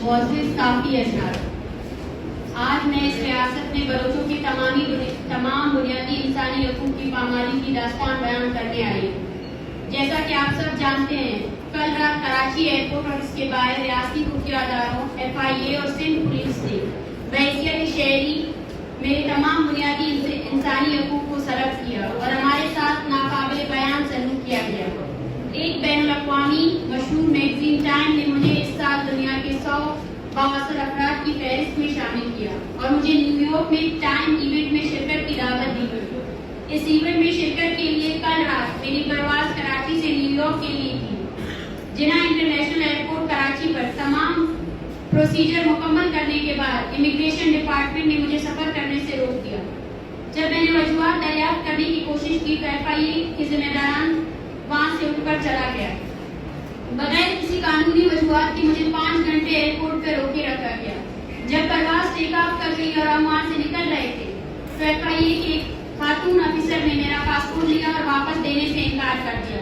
معزز صافی اشرار، آج میں اس ریاست میں بلوچوں کی تمام بنیادی انسانی حقوق کی پامالی کی داستان بیان کرنے آئی ہوں۔ جیسا کہ آپ سب جانتے ہیں، کل رات کراچی ایئرپورٹ اور اس کے باہر ریاستی خفیہ اداروں FIA اور سندھ پولیس نے بحیثیت شہری میرے تمام بنیادی انسانی حقوق کو سلب کیا اور ہمارے ساتھ ناقابل بیان سلوک کیا گیا۔ ایک بین الاقوامی مشہور میگزین ٹائم نے مجھے اس سال دنیا کے 100 بااثر افراد کی فہرست میں شامل کیا اور مجھے نیو یارک میں ٹائم ایونٹ میں شرکت کی دعوت دی گئی۔ اس ایونٹ میں شرکت کے لیے کل رات میری پرواز کراچی سے نیو یارک کے لیے تھی۔ جناح انٹرنیشنل ایئرپورٹ کراچی پر تمام پروسیجر مکمل کرنے کے بعد امیگریشن ڈپارٹمنٹ نے مجھے سفر کرنے سے روک دیا۔ جب میں نے وجوہات دریافت کرنے کی کوشش کی تو FIA کے ذمہ داران وہاں سے اٹھ کر چلا گیا۔ بغیر کسی قانونی وجوہات کی مجھے 5 گھنٹے ایئرپورٹ پہ روکے رکھا گیا۔ جب پرواز ٹیک آف کر گئی اور ہم وہاں سے نکل رہے تھے تو FIA کے خاتون افسر نے میرا پاسپورٹ لیا اور واپس دینے سے انکار کر دیا۔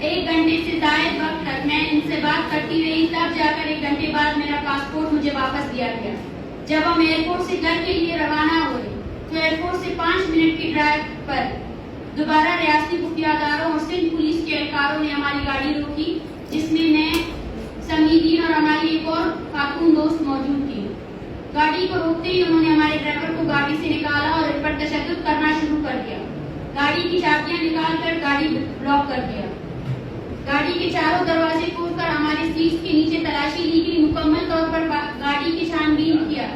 1 گھنٹے سے زائد وقت تک میں ان سے بات کرتی رہی، تب جا کر 1 گھنٹے بعد میرا پاسپورٹ مجھے واپس دیا گیا۔ جب ہم ایئرپورٹ سے گھر کے لیے روانہ ہوئے تو ایئرپورٹ سے 5 منٹ کی ڈرائیو پر دوبارہ ریاستی خفیہ اداروں اور سندھ پولیس کے اہلکاروں نے ہماری گاڑی روکی، جس میں میں، سمیدین اور ہماری ایک اور خاتون دوست موجود تھی۔ گاڑی کو روکتے ہی انہوں نے ہمارے ڈرائیور کو گاڑی سے نکالا اور ان پر تشدد کرنا شروع کر دیا۔ گاڑی کی چابیاں نکال کر گاڑی بلاک کر دیا۔ گاڑی کے چاروں دروازے کھول کر ہماری سیٹ کے نیچے تلاشی لی گئی، مکمل طور پر گاڑی کی چھان بین کیا۔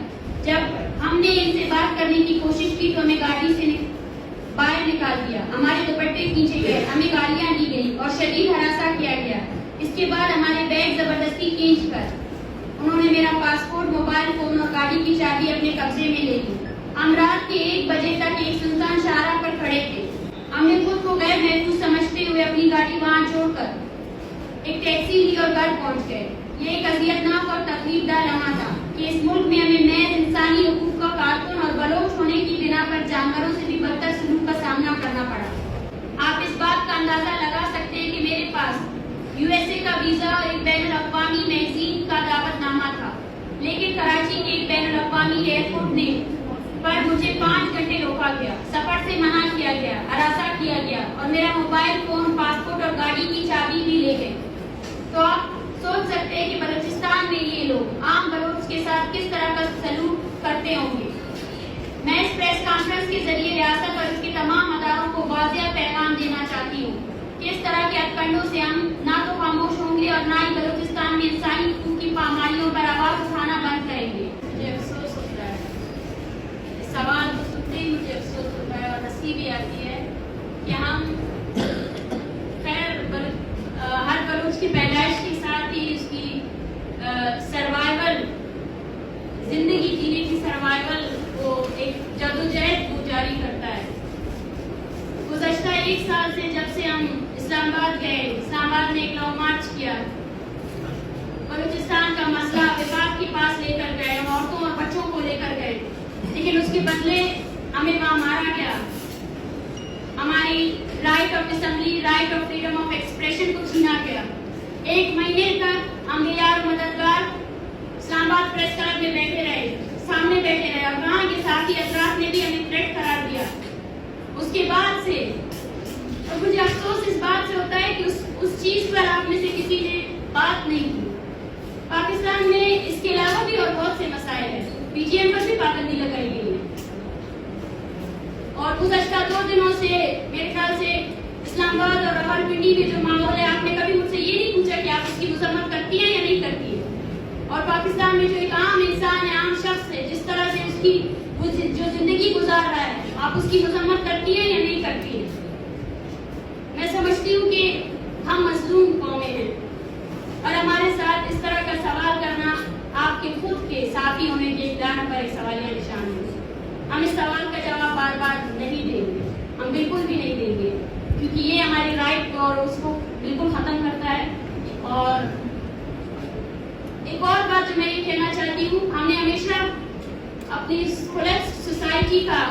جب ہم نے ان سے بات کرنے کی کوشش کی تو ہمیں گاڑی سے باہر نکال دیا، ہمارے دوپٹے کھینچے گئے، ہمیں گالیاں دی گئی اور شدید ہراساں کیا گیا۔ اس کے بعد ہمارے بیگ زبردستی کھینچ کر انہوں نے میرا پاسپورٹ، موبائل فون اور گاڑی کی چابی اپنے قبضے میں لے لی۔ ہم رات کے 1 بجے تک ایک سنسان شاہراہ پر کھڑے تھے۔ ہم نے خود کو غیر محفوظ سمجھتے ہوئے اپنی گاڑی وہاں چھوڑ کر ایک ٹیکسی لی اور گھر پہنچ گئے۔ یہ ایک اذیتناک اور تکلیف دہ لمحہ تھا کہ اس ملک میں ہمیں محض انسانی حقوق کا کارکن اور بلوچ ہونے کی بنا پر جانوروں سے بھی بدتر سلوک کا سامنا کرنا پڑا۔ آپ اس بات کا اندازہ لگا سکتے ہیں کہ میرے پاس USA کا ویزا اور ایک بین الاقوامی میگزین کا دعوت نامہ تھا، لیکن کراچی کے ایک بین الاقوامی ایئرپورٹ نے پر مجھے 5 گھنٹے روکا گیا، سفر سے منع کیا گیا، ہراساں کیا گیا اور میرا موبائل فون، پاسپورٹ اور گاڑی کی چابی بھی لے گئے۔ تو آپ سوچ سکتے ہیں کہ بلوچستان میں یہ لوگ عام بلوچ کے ساتھ کس طرح کا سلوک کرتے ہوں گے۔ میں اس پریس کانفرنس کے ذریعے ریاست اور اس کے تمام اداروں کو واضح پیغام دینا چاہتی ہوں کہ اس طرح کے ہتھکنڈوں سے ہم نہ تو خاموش ہوں گے اور نہ ہی بلوچستان میں انسانی حقوق کی پامالیوں پر آواز اٹھانا بند کریں گے۔ مجھے افسوس ہوتا ہے، اس سوال کو سنتے ہی مجھے افسوس ہوتا ہے اور ہنسی بھی آتی ہے کہ ہم ہر بلوچ کی پیدائش کے ساتھ ہی اس کی سروائیول، زندگی جینے کی سروائیول کو ایک جدوجہد کو جاری کرتا ہے۔ گزشتہ 1 سال سے جب سے ہم اسلام آباد گئے، اسلام آباد میں ایک لانگ مارچ کیا، بلوچستان کا مسئلہ وفاق کے پاس لے کر گئے، عورتوں اور بچوں کو لے کر گئے، لیکن اس کے بدلے ہمیں وہاں مارا گیا، ہماری right of assembly, right of freedom of expression کو چھینا گیا۔ 1 مہینے تک ہم یار مددگار اسلام آباد پریس کلب میں بیٹھے رہے، سامنے بیٹھے رہے اور وہاں کے ساتھی افراد نے بھی ہمیں تھریٹ قرار دیا۔ اس کے بعد سے اور مجھے افسوس اس بات سے ہوتا ہے کہ اس چیز پر آپ میں سے کسی نے بات نہیں کی۔ پاکستان میں اس کے علاوہ بھی اور بہت سے مسائل ہیں، PGM پر بھی پابندی لگائی گئی ہے اور گزشتہ 2 دنوں سے میرے خیال سے اسلام آباد اور راولپنڈی میں جو ماحول ہے، آپ نے کبھی مجھ سے یہ نہیں پوچھا کہ آپ اس کی مذمت کرتی ہیں یا نہیں کرتی ہے۔ اور پاکستان میں جو ایک عام انسان ہے، عام شخص ہے، جس طرح سے اس کی جو زندگی گزار رہا ہے، آپ اس کی مذمت کرتی ہیں یا نہیں کرتی ہیں؟ میں سمجھتی ہوں کہ ہم مظلوم قومیں ہیں اور ہمارے ساتھ اس طرح کا سوال کرنا آپ کے خود کے ساتھی ہونے کے اقدار پر ایک سوالیہ نشان ہے۔ ہم اس سوال کا جواب بار بار نہیں دیں گے، ہم بالکل بھی نہیں دیں گے، کیونکہ یہ ہماری رائٹ کو اور اس کو بالکل ختم کرتا ہے۔ اور ایک اور بات جو میں یہ کہنا چاہتی ہوں، ہم نے ہمیشہ اپنی کولیپس سوسائٹی کا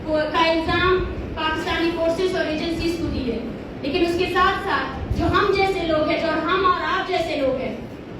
الزام پاکستانی فورسز اور ایجنسیز کو دی ہے، لیکن اس کے ساتھ ساتھ جو ہم جیسے لوگ ہیں، جو ہم اور آپ جیسے لوگ ہیں،